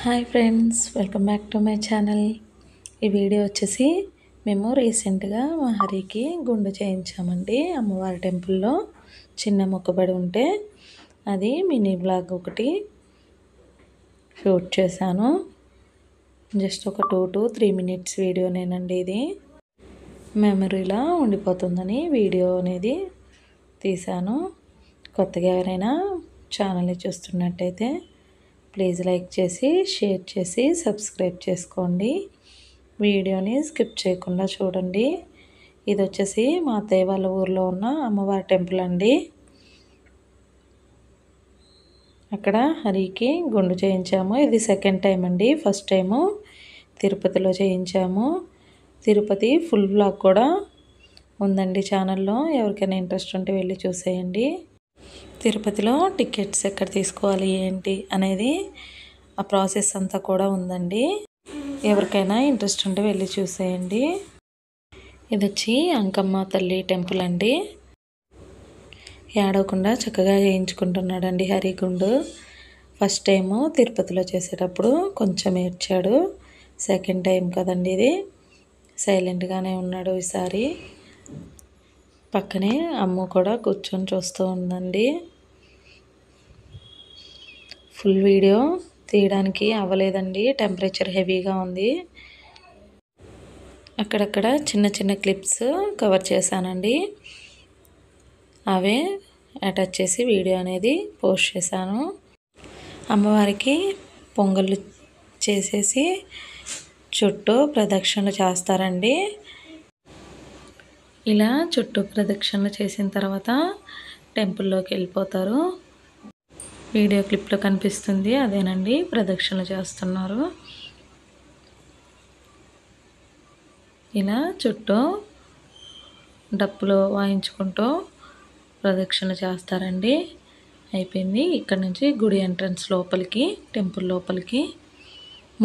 Hi friends, welcome back to my channel. ఈ video వచ్చేసి మేము రీసెంట్గా మా హరికి గుండు చేయించామండి. అమ్మవారి టెంపుల్లో చిన్న మొక్కుబడి ఉంటే అది మినీ బ్లాగ్ ఒకటి షూట్ చేశాను. జస్ట్ ఒక 2 to 3 minutes వీడియోనేనండి. ఇది మెమరీలా ఉండిపోతుందని వీడియో అనేది తీశాను. కొత్తగా ఎవరైనా ఛానల్ని చూస్తున్నట్టయితే ప్లీజ్ లైక్ చేసి, షేర్ చేసి, సబ్స్క్రైబ్ చేసుకోండి. వీడియోని స్కిప్ చేయకుండా చూడండి. ఇది వచ్చేసి మా అత్తయ్య వాళ్ళ ఊర్లో ఉన్న అమ్మవారి టెంపుల్ అండి. అక్కడ హరికి గుండు చేయించాము. ఇది సెకండ్ టైం అండి. ఫస్ట్ టైము తిరుపతిలో చేయించాము. తిరుపతి ఫుల్ వ్లాగ్ కూడా ఉందండి ఛానల్లో. ఎవరికైనా ఇంట్రెస్ట్ ఉంటే వెళ్ళి చూసేయండి. తిరుపతిలో టికెట్స్ ఎక్కడ తీసుకోవాలి ఏంటి అనేది ఆ ప్రాసెస్ అంతా కూడా ఉందండి. ఎవరికైనా ఇంట్రెస్ట్ ఉంటే వెళ్ళి చూసేయండి. ఇది వచ్చి అంకమ్మ తల్లి టెంపుల్ అండి. ఏడవకుండా చక్కగా చేయించుకుంటున్నాడండి హరి గుండు. ఫస్ట్ టైము తిరుపతిలో చేసేటప్పుడు కొంచెం ఏడ్చాడు. సెకండ్ టైం కదండి ఇది. సైలెంట్గానే ఉన్నాడు ఈసారి. పక్కనే అమ్మ కూడా కూర్చొని చూస్తూ ఉందండి. ఫుల్ వీడియో తీయడానికి అవ్వలేదండి, టెంపరేచర్ హెవీగా ఉంది. అక్కడక్కడ చిన్న చిన్న క్లిప్స్ కవర్ చేశానండి. అవే అటాచ్ చేసి వీడియో అనేది పోస్ట్ చేశాను. అమ్మవారికి పొంగళ్ళు చేసేసి చుట్టూ ప్రదక్షిణలు చేస్తారండి. ఇలా చుట్టూ ప్రదక్షిణలు చేసిన తర్వాత టెంపుల్లోకి వెళ్ళిపోతారు. వీడియో క్లిప్లో కనిపిస్తుంది అదేనండి, ప్రదక్షిణలు చేస్తున్నారు. ఇలా చుట్టూ డప్పులు వాయించుకుంటూ ప్రదక్షిణ చేస్తారండి. అయిపోయింది. ఇక్కడ నుంచి గుడి ఎంట్రన్స్ లోపలికి, టెంపుల్ లోపలికి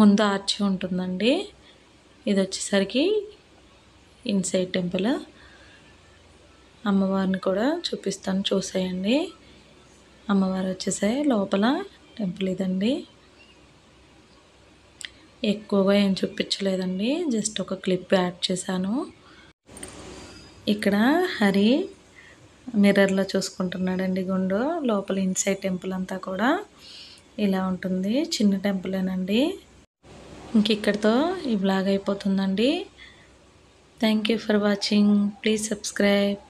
ముందు ఆర్చి ఉంటుందండి. ఇది వచ్చేసరికి ఇన్సైడ్ టెంపుల్. అమ్మవారిని కూడా చూపిస్తాను, చూసేయండి. అమ్మవారు వచ్చేసాయి లోపల. టెంపుల్ ఇదండి. ఎక్కువగా ఏం చూపించలేదండి, జస్ట్ ఒక క్లిప్ యాడ్ చేశాను. ఇక్కడ హరి మిర్రర్లో చూసుకుంటున్నాడండి గుండు. లోపల ఇన్సైడ్ టెంపుల్ అంతా కూడా ఇలా ఉంటుంది. చిన్న టెంపులేనండి. ఇంక ఇక్కడితో ఈ బ్లాగ్ అయిపోతుందండి. Thank you for watching. Please subscribe.